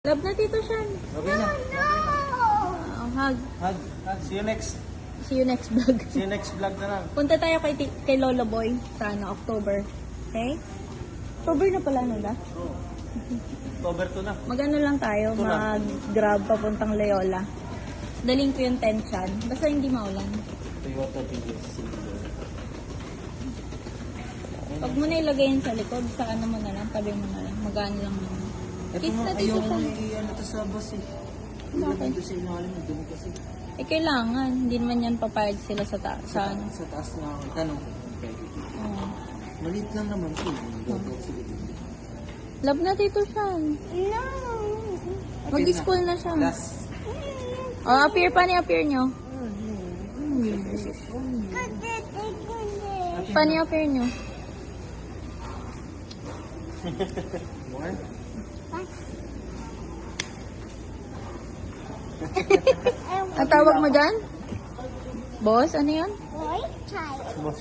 Love na Tito Sean. Okay na. Hug. Hug. See you next. See you next vlog. See you next vlog na lang. Punta tayo kay Lolo Boy sa October. Okay? October na pala nila. October 2 na. Mag-ano lang tayo, Ito lang. mag-grab papuntang Loyola. Daling ko yung tent Sean. Basta hindi maulan. Toyota TVS. Huwag mo na ilagay yun sa likod, sa ano mo na lang, tabi mo na lang. Mag-ano lang naman. Ito Kiss mo, na Tito ayaw mo Sean. ano to sa bus eh. Bakit? Dito sa inalim, dumi kasi. Eh kailangan, hindi naman yan papayag sila sa ano. Sa taas na ako. Tanong. Oo. Maliit lang naman po. Love na Tito Sean. No. Mag-school na siya. Last. Oh, appear pa ni appear nyo. Paano yung appear nyo? More? Ang tawag mo dyan? Boss, ano yun? Boy, child. Boss.